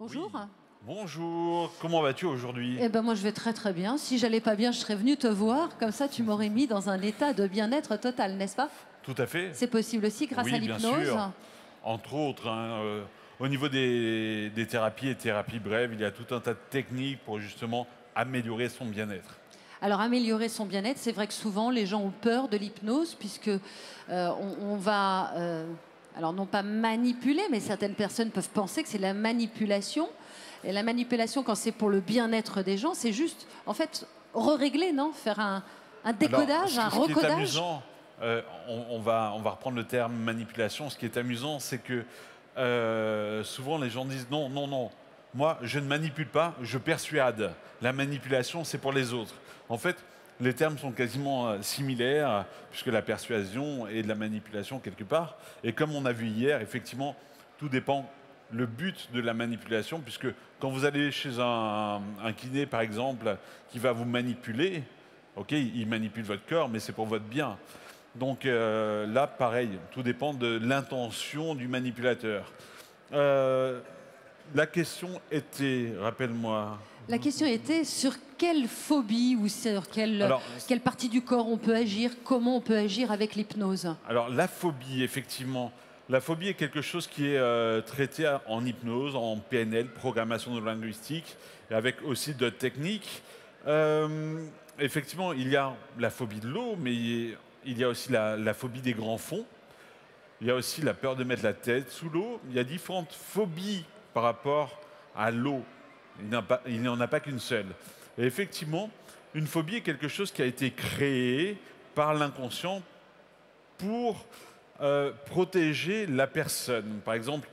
Bonjour. Oui. Bonjour, comment vas-tu aujourd'hui? Eh ben moi je vais très très bien. Si j'allais pas bien, je serais venue te voir. Comme ça, tu m'aurais mis dans un état de bien-être total, n'est-ce pas? Tout à fait. C'est possible aussi grâce à Oui, bien l'hypnose. sûr. Entre autres, hein, au niveau des thérapies et thérapies brèves, il y a tout un tas de techniques pour justement améliorer son bien-être. Alors améliorer son bien-être, c'est vrai que souvent les gens ont peur de l'hypnose puisque on va, alors non pas manipuler, mais certaines personnes peuvent penser que c'est la manipulation. Et la manipulation, quand c'est pour le bien-être des gens, c'est juste, en fait, régler non? Faire un Alors, décodage, un ce qui est recodage. amusant, on va reprendre le terme manipulation. Ce qui est amusant, c'est que souvent les gens disent non, non, non, moi je ne manipule pas, je persuade. La manipulation, c'est pour les autres. En fait, les termes sont quasiment similaires, puisque la persuasion est de la manipulation quelque part. Et comme on a vu hier, effectivement, tout dépend le but de la manipulation, puisque quand vous allez chez un kiné, par exemple, qui va vous manipuler, ok, il manipule votre corps, mais c'est pour votre bien. Donc là, pareil, tout dépend de l'intention du manipulateur. Euh, la question était, rappelle-moi. La question était sur quelle phobie ou sur Alors, quelle partie du corps on peut agir, comment on peut agir avec l'hypnose. alors la phobie, effectivement, la phobie est quelque chose qui est traité en hypnose, en PNL, programmation neurolinguistique, et avec aussi d'autres techniques. Effectivement, il y a la phobie de l'eau, mais il y a aussi la phobie des grands fonds. Il y a aussi la peur de mettre la tête sous l'eau. Il y a différentes phobies par rapport à l'eau. Il n'y en a pas qu'une seule. Et effectivement, une phobie est quelque chose qui a été créé par l'inconscient pour protéger la personne. Par exemple,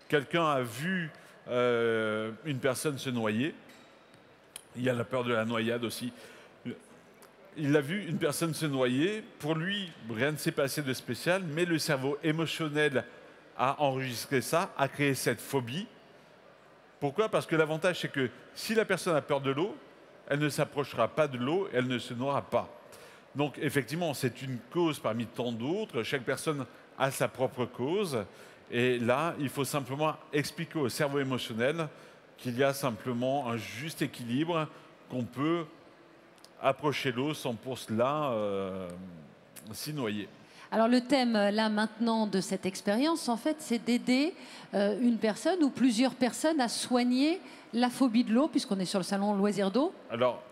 quelqu'un a vu une personne se noyer. Il y a la peur de la noyade aussi. Il a vu une personne se noyer. Pour lui, rien ne s'est passé de spécial, mais le cerveau émotionnel a enregistré ça, a créé cette phobie. Pourquoi? Parce que l'avantage, c'est que si la personne a peur de l'eau, elle ne s'approchera pas de l'eau, elle ne se noiera pas. Donc effectivement, c'est une cause parmi tant d'autres. Chaque personne a sa propre cause. Et là, il faut simplement expliquer au cerveau émotionnel qu'il y a simplement un juste équilibre, qu'on peut approcher l'eau sans pour cela s'y noyer. Alors le thème là maintenant de cette expérience, en fait, c'est d'aider une personne ou plusieurs personnes à soigner la phobie de l'eau, puisqu'on est sur le salon loisir d'eau. Alors,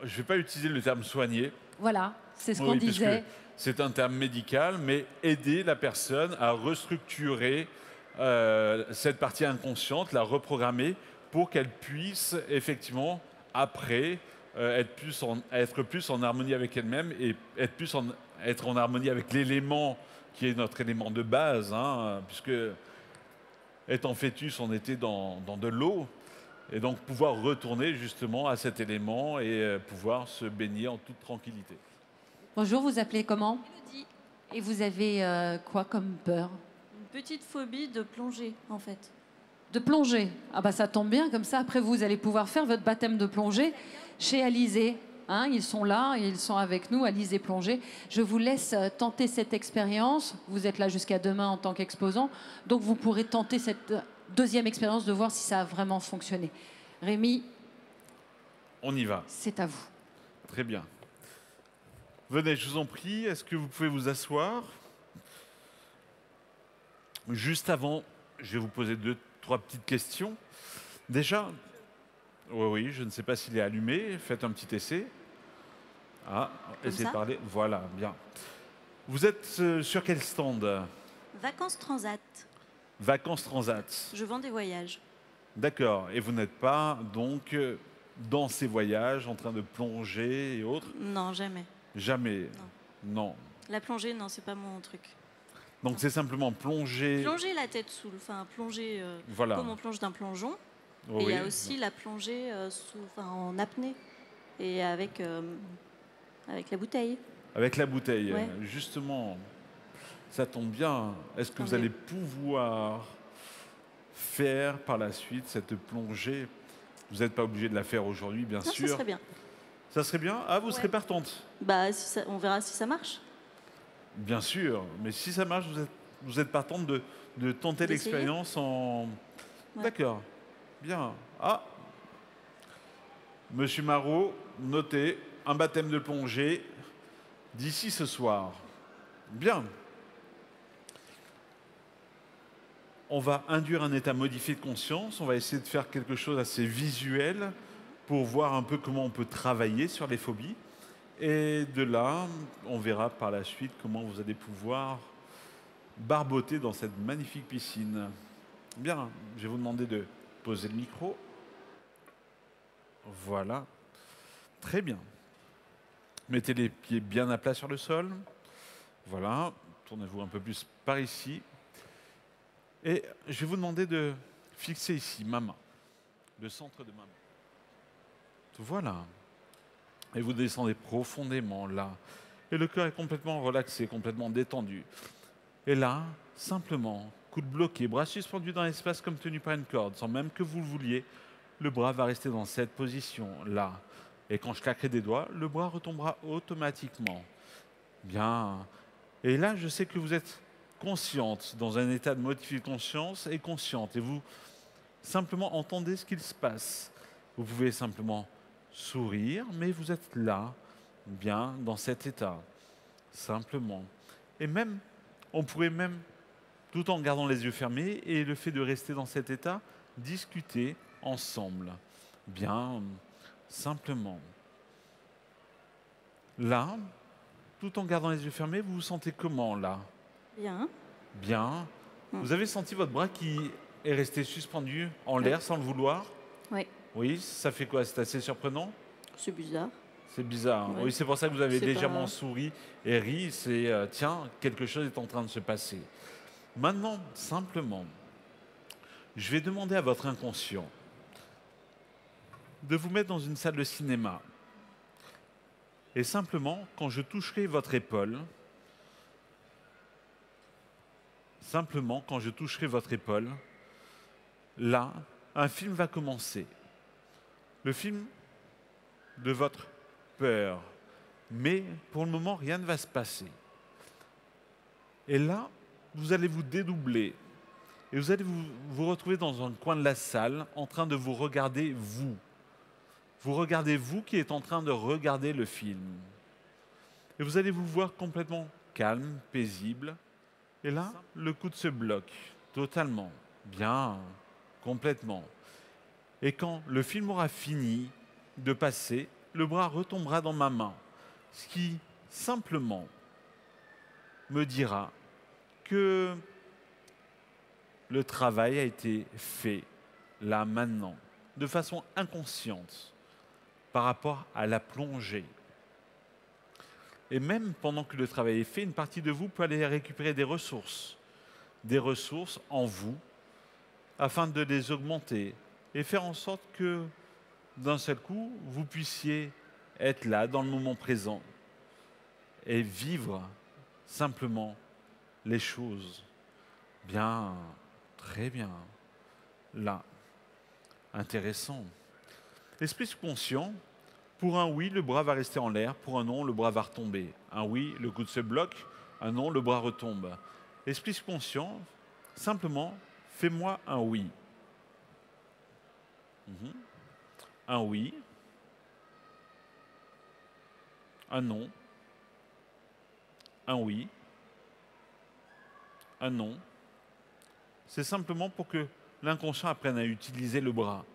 je ne vais pas utiliser le terme soigner, Voilà, c'est ce qu'on oui, puisque disait. c'est un terme médical, mais aider la personne à restructurer cette partie inconsciente, la reprogrammer pour qu'elle puisse effectivement, après, être plus en harmonie avec elle-même et être en harmonie avec l'élément qui est notre élément de base, hein, puisque étant fœtus, on était dans de l'eau, et donc pouvoir retourner justement à cet élément et pouvoir se baigner en toute tranquillité. Bonjour, vous appelez comment? Elodie, Et vous avez quoi comme peur? une petite phobie de plongée, en fait. De plonger. Ah bah ça tombe bien, comme ça après vous allez pouvoir faire votre baptême de plongée chez Alizé. Hein, ils sont là, ils sont avec nous, Alizé Plongée. Je vous laisse tenter cette expérience. Vous êtes là jusqu'à demain en tant qu'exposant, donc vous pourrez tenter cette deuxième expérience de voir si ça a vraiment fonctionné. Rémi, On y va. c'est à vous. Très bien. Venez, je vous en prie, est-ce que vous pouvez vous asseoir? Juste avant, je vais vous poser deux, trois petites questions. Déjà, oui, oui, je ne sais pas s'il est allumé, faites un petit essai. Ah, Comme essayez de ça parler, voilà, bien. Vous êtes sur quel stand? Vacances Transat. Vacances Transat. Je vends des voyages. D'accord, et vous n'êtes pas donc dans ces voyages en train de plonger et autres? Non, jamais. Jamais. Non. La plongée, non, c'est pas mon truc. Donc c'est simplement plonger. Plonger la tête sous, enfin plonger Voilà. comme on plonge d'un plongeon. Oh Et il oui. y a aussi la plongée en apnée et avec la bouteille. Avec la bouteille, Ouais. justement, ça tombe bien. Est-ce que vous Attendez. allez pouvoir faire par la suite cette plongée? Vous n'êtes pas obligé de la faire aujourd'hui, bien Non, sûr. ça serait bien. Ça serait bien? Ah, vous serez Ouais. partante? Bah, on verra si ça marche. Bien sûr, mais si ça marche, vous êtes partante de tenter D'essayer. l'expérience en... Ouais. D'accord. Bien. Ah, Monsieur Marot, notez, un baptême de plongée d'ici ce soir. Bien. On va induire un état modifié de conscience. On va essayer de faire quelque chose d'assez visuel pour voir un peu comment on peut travailler sur les phobies. Et de là, on verra par la suite comment vous allez pouvoir barboter dans cette magnifique piscine. Bien, je vais vous demander de poser le micro. Voilà. Très bien. Mettez les pieds bien à plat sur le sol. Voilà. Tournez-vous un peu plus par ici. Et je vais vous demander de fixer ici ma main, le centre de ma main. Voilà. Et vous descendez profondément là. Et le cœur est complètement relaxé, complètement détendu. Et là, simplement, coude bloqué, bras suspendus dans l'espace comme tenu par une corde, sans même que vous le vouliez, le bras va rester dans cette position-là. Et quand je claquerai des doigts, le bras retombera automatiquement. Bien. Et là, je sais que vous êtes consciente, dans un état de modifié de conscience, et consciente. Et vous simplement entendez ce qu'il se passe. Vous pouvez simplement sourire, mais vous êtes là, bien, dans cet état. Simplement. Et même, on pourrait même, tout en gardant les yeux fermés, et le fait de rester dans cet état, discuter ensemble. Bien, simplement. Là, tout en gardant les yeux fermés, vous vous sentez comment là? Bien. Bien. Vous avez senti votre bras qui est resté suspendu en l'air sans le vouloir? Oui. Oui, ça fait quoi? C'est assez surprenant? C'est bizarre. C'est bizarre. Ouais. Oui, c'est pour ça que vous avez C'est légèrement pas- souri et ri. C'est tiens, quelque chose est en train de se passer. Maintenant, simplement, je vais demander à votre inconscient de vous mettre dans une salle de cinéma. Et simplement, quand je toucherai votre épaule, là, un film va commencer. Le film de votre peur. Mais pour le moment, rien ne va se passer. Et là, vous allez vous dédoubler. Et vous allez vous retrouver dans un coin de la salle en train de vous regarder vous. Vous regardez vous qui êtes en train de regarder le film. Et vous allez vous voir complètement calme, paisible. Et là, le coude se bloque totalement. Bien, complètement. Et quand le film aura fini de passer, le bras retombera dans ma main. Ce qui, simplement, me dira que le travail a été fait, là, maintenant, de façon inconsciente, par rapport à la plongée. Et même pendant que le travail est fait, une partie de vous peut aller récupérer des ressources en vous, afin de les augmenter et faire en sorte que, d'un seul coup, vous puissiez être là, dans le moment présent, et vivre simplement les choses. Bien, très bien. Là, intéressant. Esprit subconscient, pour un oui, le bras va rester en l'air, pour un non, le bras va retomber. Un oui, le coude se bloque, un non, le bras retombe. Esprit subconscient, simplement, fais-moi un oui. Un oui. Un non. Un oui. Un non. C'est simplement pour que l'inconscient apprenne à utiliser le bras.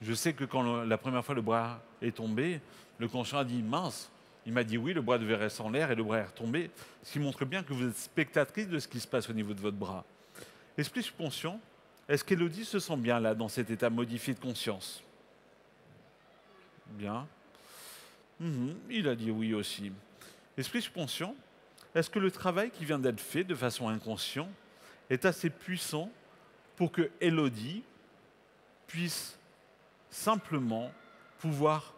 Je sais que quand la première fois le bras est tombé, le conscient a dit mince, il m'a dit oui, le bras devait rester en l'air et le bras est retombé, ce qui montre bien que vous êtes spectatrice de ce qui se passe au niveau de votre bras. Esprit subconscient, est-ce qu'Élodie se sent bien là, dans cet état modifié de conscience? Bien. Il a dit oui aussi. Esprit subconscient, est-ce que le travail qui vient d'être fait de façon inconsciente est assez puissant pour que Élodie puisse simplement pouvoir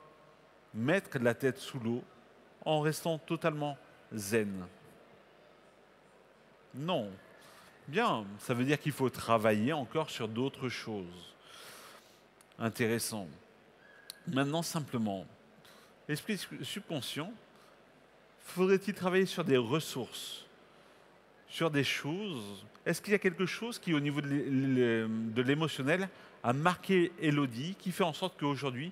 mettre la tête sous l'eau en restant totalement zen? Non. Bien, ça veut dire qu'il faut travailler encore sur d'autres choses. Intéressant. Maintenant, simplement, esprit subconscient, faudrait-il travailler sur des ressources, sur des choses? est-ce qu'il y a quelque chose qui, au niveau de l'émotionnel, a marqué Élodie, qui fait en sorte qu'aujourd'hui,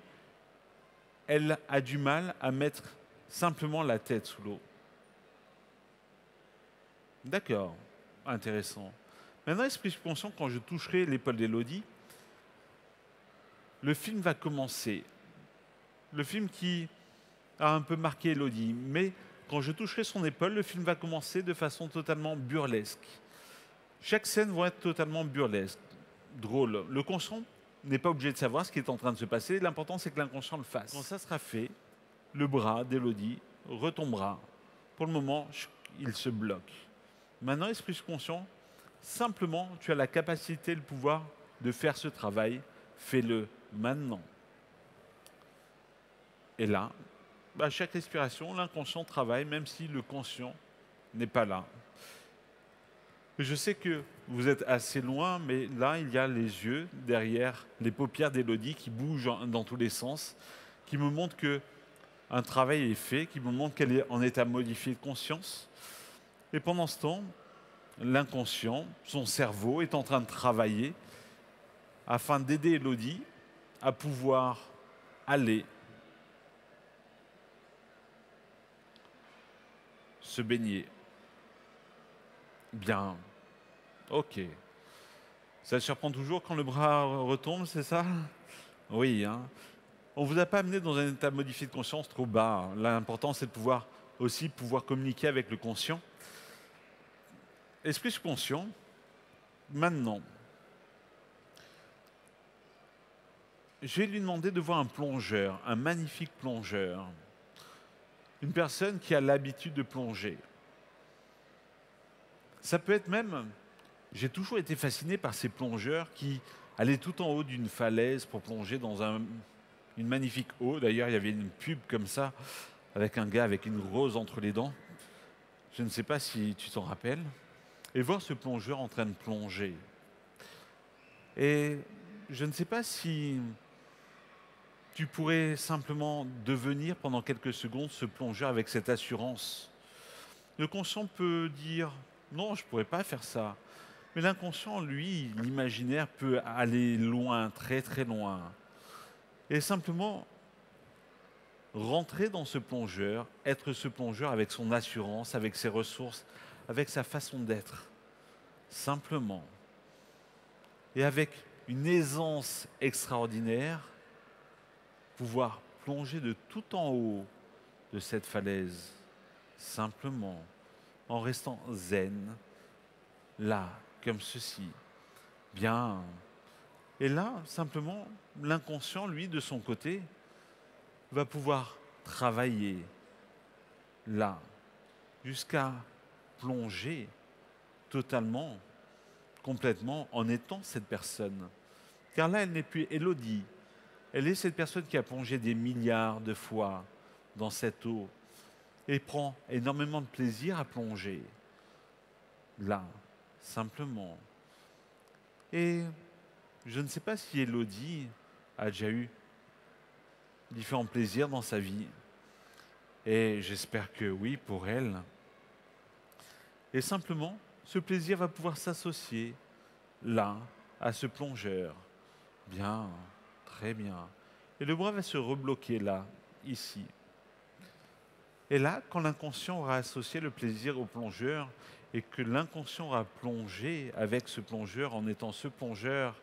elle a du mal à mettre simplement la tête sous l'eau? D'accord, intéressant. Maintenant, esprit subconscient, quand je toucherai l'épaule d'Élodie, le film va commencer. Le film qui a un peu marqué Élodie. Mais quand je toucherai son épaule, le film va commencer de façon totalement burlesque. Chaque scène va être totalement burlesque, drôle. Le conscient n'est pas obligé de savoir ce qui est en train de se passer. L'important, c'est que l'inconscient le fasse. Quand ça sera fait, le bras d'Élodie retombera. Pour le moment, il se bloque. Maintenant, esprit subconscient, simplement, tu as la capacité, le pouvoir de faire ce travail. Fais-le maintenant. Et là, à chaque respiration, l'inconscient travaille, même si le conscient n'est pas là. Je sais que vous êtes assez loin, mais là, il y a les yeux derrière les paupières d'Élodie qui bougent dans tous les sens, qui me montrent qu'un travail est fait, qui me montrent qu'elle est en état modifié de conscience. Et pendant ce temps, l'inconscient, son cerveau, est en train de travailler afin d'aider Élodie à pouvoir aller se baigner. Bien. Ok. Ça surprend toujours quand le bras retombe, c'est ça? Oui. Hein. On ne vous a pas amené dans un état modifié de conscience trop bas. L'important, c'est de pouvoir aussi pouvoir communiquer avec le conscient. Esprit subconscient, maintenant, je vais lui demander de voir un plongeur, un magnifique plongeur. Une personne qui a l'habitude de plonger. Ça peut être même... J'ai toujours été fasciné par ces plongeurs qui allaient tout en haut d'une falaise pour plonger dans une magnifique eau. D'ailleurs, il y avait une pub comme ça, avec un gars avec une rose entre les dents. Je ne sais pas si tu t'en rappelles. Et voir ce plongeur en train de plonger. Et je ne sais pas si tu pourrais simplement devenir pendant quelques secondes ce plongeur avec cette assurance. Le conscient peut dire « non, je ne pourrais pas faire ça ». Mais l'inconscient, lui, l'imaginaire peut aller loin, très très loin. Et simplement rentrer dans ce plongeur, être ce plongeur avec son assurance, avec ses ressources, avec sa façon d'être. Simplement. Et avec une aisance extraordinaire, pouvoir plonger de tout en haut de cette falaise, simplement, en restant zen, là, comme ceci. Bien. Et là, simplement, l'inconscient, lui, de son côté, va pouvoir travailler là, jusqu'à plonger totalement, complètement, en étant cette personne. Car là, elle n'est plus Élodie. Elle est cette personne qui a plongé des milliards de fois dans cette eau et prend énormément de plaisir à plonger. Là, simplement. Et je ne sais pas si Élodie a déjà eu différents plaisirs dans sa vie. Et j'espère que oui, pour elle. Et simplement, ce plaisir va pouvoir s'associer là, à ce plongeur. Bien, très bien. Et le bras va se rebloquer là, ici. Et là, quand l'inconscient aura associé le plaisir au plongeur et que l'inconscient aura plongé avec ce plongeur en étant ce plongeur,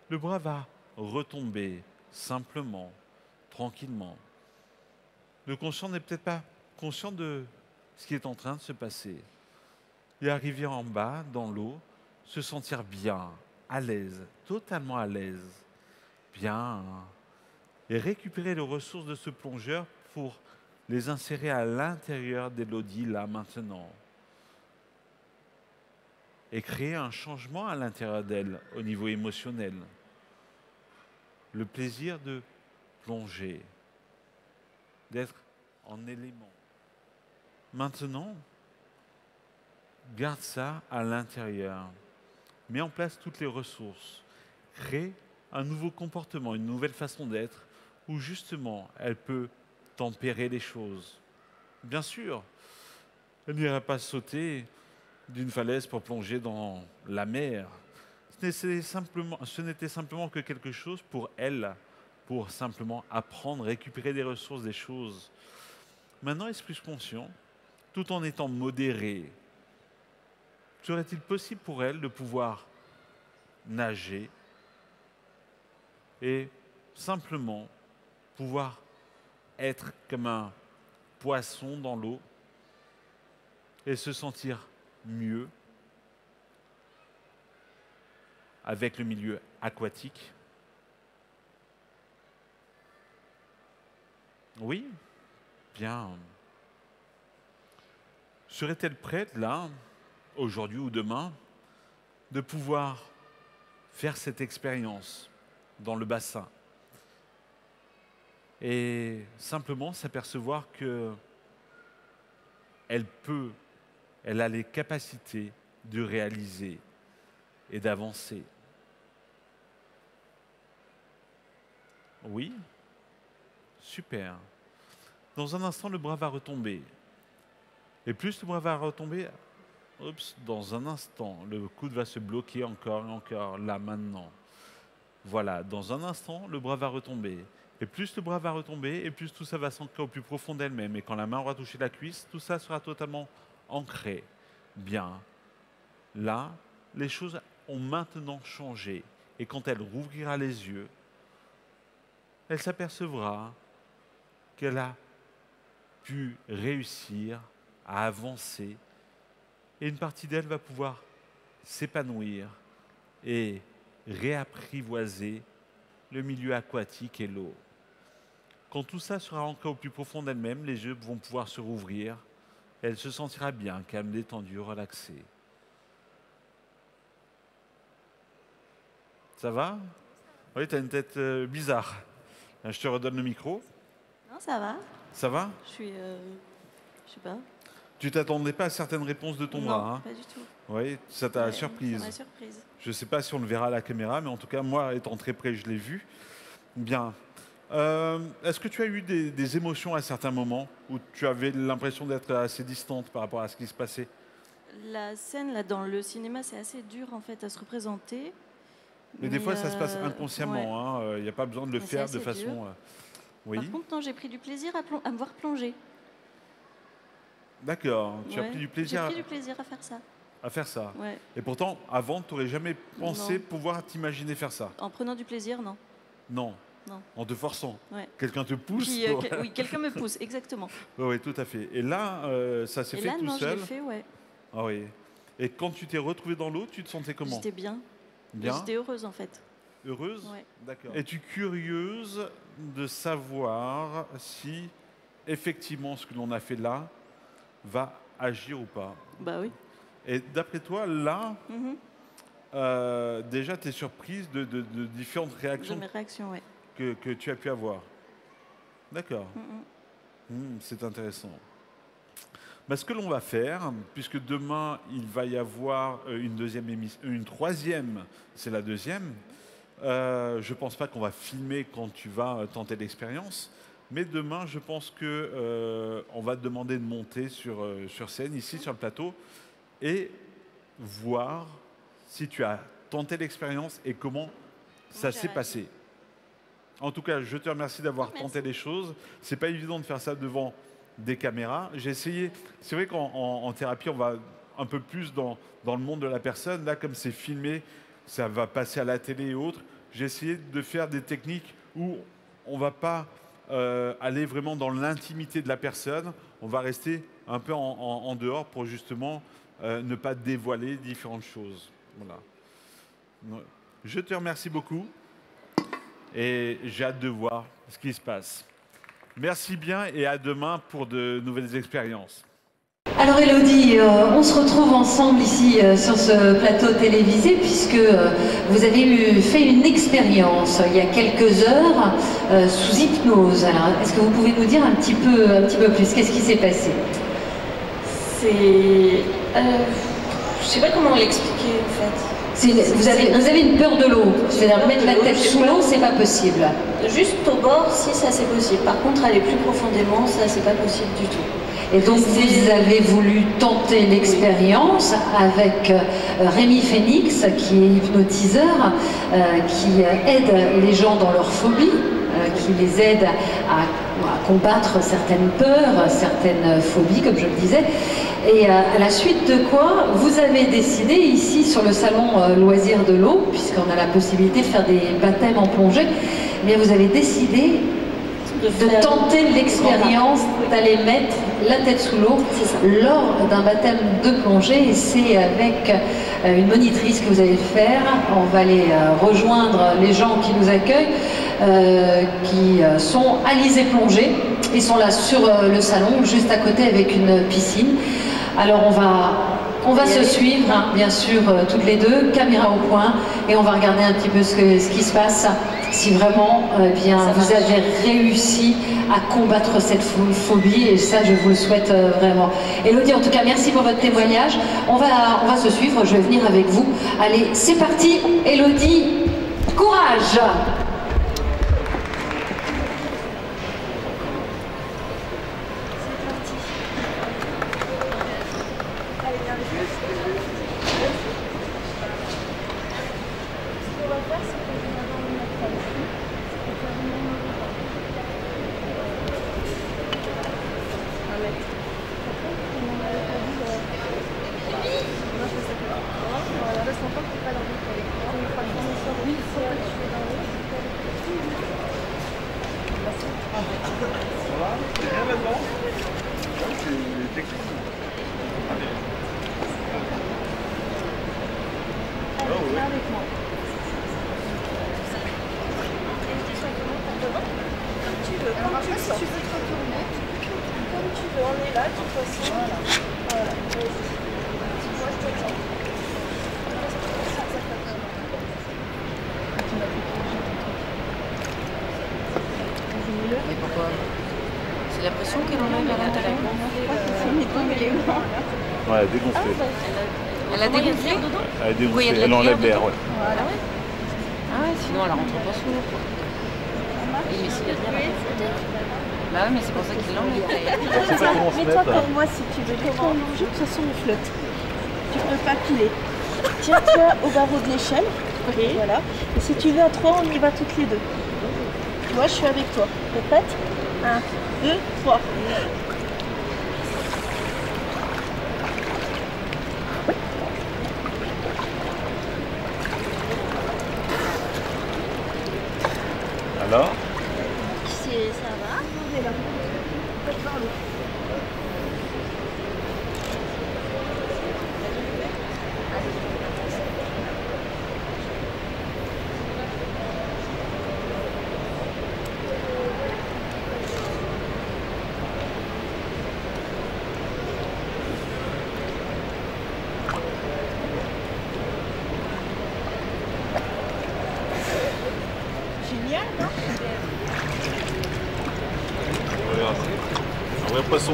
le bras va retomber simplement, tranquillement. Le conscient n'est peut-être pas conscient de ce qui est en train de se passer. Et arriver en bas, dans l'eau, se sentir bien, à l'aise, totalement à l'aise, bien, et récupérer les ressources de ce plongeur pour les insérer à l'intérieur d'Élodie, là, maintenant. Et créer un changement à l'intérieur d'elle, au niveau émotionnel. Le plaisir de plonger, d'être en élément. Maintenant, garde ça à l'intérieur. Mets en place toutes les ressources. Crée un nouveau comportement, une nouvelle façon d'être, où justement, elle peut tempérer les choses. Bien sûr, elle n'ira pas sauter d'une falaise pour plonger dans la mer. Ce n'était simplement que quelque chose pour elle, pour simplement apprendre, récupérer des ressources, des choses. Maintenant, elle est plus conscient, tout en étant modérée. Serait-il possible pour elle de pouvoir nager et simplement pouvoir être comme un poisson dans l'eau et se sentir mieux avec le milieu aquatique? Oui? Bien. Serait-elle prête, là, aujourd'hui ou demain, de pouvoir faire cette expérience dans le bassin et simplement s'apercevoir que elle a les capacités de réaliser et d'avancer? Oui? Super. Dans un instant, le bras va retomber. Et plus le bras va retomber, dans un instant, le coude va se bloquer encore et encore, là, maintenant. Voilà, dans un instant, le bras va retomber. Et plus le bras va retomber, et plus tout ça va s'ancrer au plus profond d'elle-même. Et quand la main aura touché la cuisse, tout ça sera totalement ancré. Bien. Là, les choses ont maintenant changé. Et quand elle rouvrira les yeux, elle s'apercevra qu'elle a pu réussir à avancer. Et une partie d'elle va pouvoir s'épanouir et réapprivoiser le milieu aquatique et l'eau. Quand tout ça sera ancré au plus profond d'elle-même, les yeux vont pouvoir se rouvrir. Elle se sentira bien, calme, détendue, relaxée. Ça va? Oui, tu as une tête bizarre. Je te redonne le micro. Non, ça va. Ça va? Je sais pas. Tu t'attendais pas à certaines réponses de ton bras, hein? Pas du tout. Oui, ça t'a surprise. Ça m'a surprise. Je ne sais pas si on le verra à la caméra, mais en tout cas, moi, étant très près, je l'ai vu. Bien. Est-ce que tu as eu des émotions à certains moments où tu avais l'impression d'être assez distante par rapport à ce qui se passait? La scène là dans le cinéma, c'est assez dur en fait à se représenter. Mais des fois, ça se passe inconsciemment. Ouais. Il n'y a pas besoin de le faire de façon... oui. Par contre, non, j'ai pris du plaisir à me voir plonger. D'accord. Tu as pris du plaisir. J'ai pris du plaisir à faire ça. À faire ça. Ouais. Et pourtant, avant, tu n'aurais jamais pensé pouvoir t'imaginer faire ça? En prenant du plaisir, non. Non. Non. En te forçant. Ouais. Quelqu'un te pousse. Puis, oui, quelqu'un me pousse, exactement. Oui, tout à fait. Et là, ça s'est fait tout non, seul? je l'ai fait, ouais. Ah oui. Et quand tu t'es retrouvée dans l'eau, tu te sentais comment? J'étais bien. Bien. J'étais heureuse en fait. Heureuse? Ouais. D'accord. Es-tu curieuse de savoir si effectivement ce que l'on a fait là va agir ou pas? Bah oui. Et d'après toi, là, déjà, tu es surprise de différentes réactions, De mes réactions, ouais. que tu as pu avoir. D'accord. C'est intéressant. Ben, ce que l'on va faire, puisque demain, il va y avoir une troisième, c'est la deuxième, je ne pense pas qu'on va filmer quand tu vas tenter l'expérience, mais demain, je pense qu'on va te demander de monter sur scène, ici, sur le plateau, et voir si tu as tenté l'expérience et comment ça s'est passé. En tout cas, je te remercie d'avoir tenté les choses. Ce n'est pas évident de faire ça devant des caméras. J'ai essayé, c'est vrai qu'en thérapie, on va un peu plus dans le monde de la personne. Là, comme c'est filmé, ça va passer à la télé et autres. J'ai essayé de faire des techniques où on ne va pas aller vraiment dans l'intimité de la personne. On va rester un peu en dehors pour justement ne pas dévoiler différentes choses. Voilà. Je te remercie beaucoup et j'ai hâte de voir ce qui se passe. Merci bien et à demain pour de nouvelles expériences. Alors Élodie, on se retrouve ensemble ici sur ce plateau télévisé puisque vous avez fait une expérience il y a quelques heures sous hypnose. Est-ce que vous pouvez nous dire un petit peu plus? Qu'est-ce qui s'est passé? C'est... je sais pas comment l'expliquer en fait. Vous avez une peur de l'eau, c'est-à-dire mettre la tête sous l'eau, c'est pas possible. Juste au bord, si ça c'est possible. Par contre, aller plus profondément, ça c'est pas possible du tout. Et donc vous avez voulu tenter l'expérience avec Rémi Phoenix, qui est hypnotiseur, qui aide les gens dans leur phobie, qui les aide à combattre certaines peurs, certaines phobies, comme je le disais. Et à la suite de quoi, vous avez décidé ici sur le salon Loisirs de l'eau, puisqu'on a la possibilité de faire des baptêmes en plongée, mais vous avez décidé de tenter l'expérience d'aller mettre la tête sous l'eau lors d'un baptême de plongée. Et c'est avec une monitrice que vous allez faire. On va aller rejoindre les gens qui nous accueillent, qui sont Alizé Plongée. Ils sont là sur le salon, juste à côté avec une piscine. Alors on va se suivre, hein, bien sûr, toutes les deux, caméra au point, et on va regarder un petit peu ce qui se passe, si vraiment bien, vous avez réussi à combattre cette phobie, et ça, je vous le souhaite vraiment. Élodie, en tout cas, merci pour votre témoignage. On va se suivre, je vais venir avec vous. Allez, c'est parti, Élodie, courage! C'est la pression qu'elle enlève à l'intérieur. Ouais, elle a dégonflé. Elle a dégonflé? Elle a dégonflé, elle enlève l'air, ouais. Ah ouais, sinon elle rentre pas sous l'eau. Oui, mais s'il y a de l'air, bah ouais, mais c'est pour ça qu'il l'enlève. Mets-toi comme moi si tu veux. Mets-toi en manger, de toute façon on flotte. Tu peux pas piler. Tiens-toi au barreau de l'échelle. Voilà. Et si tu veux à 3, on y va toutes les deux. Moi je suis avec toi. T'es prête? 1, 2, 3. Alors? Ça va? On est là. Dans l'eau. Génial, non? Regarde, un vrai poisson.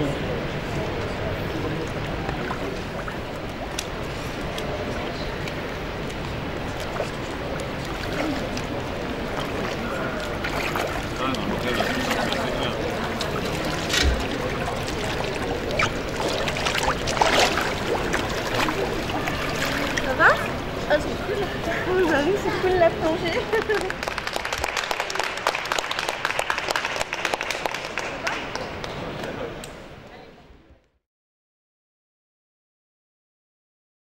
Ça va? Ah, c'est cool. Vous avez vu, c'est cool la plongée.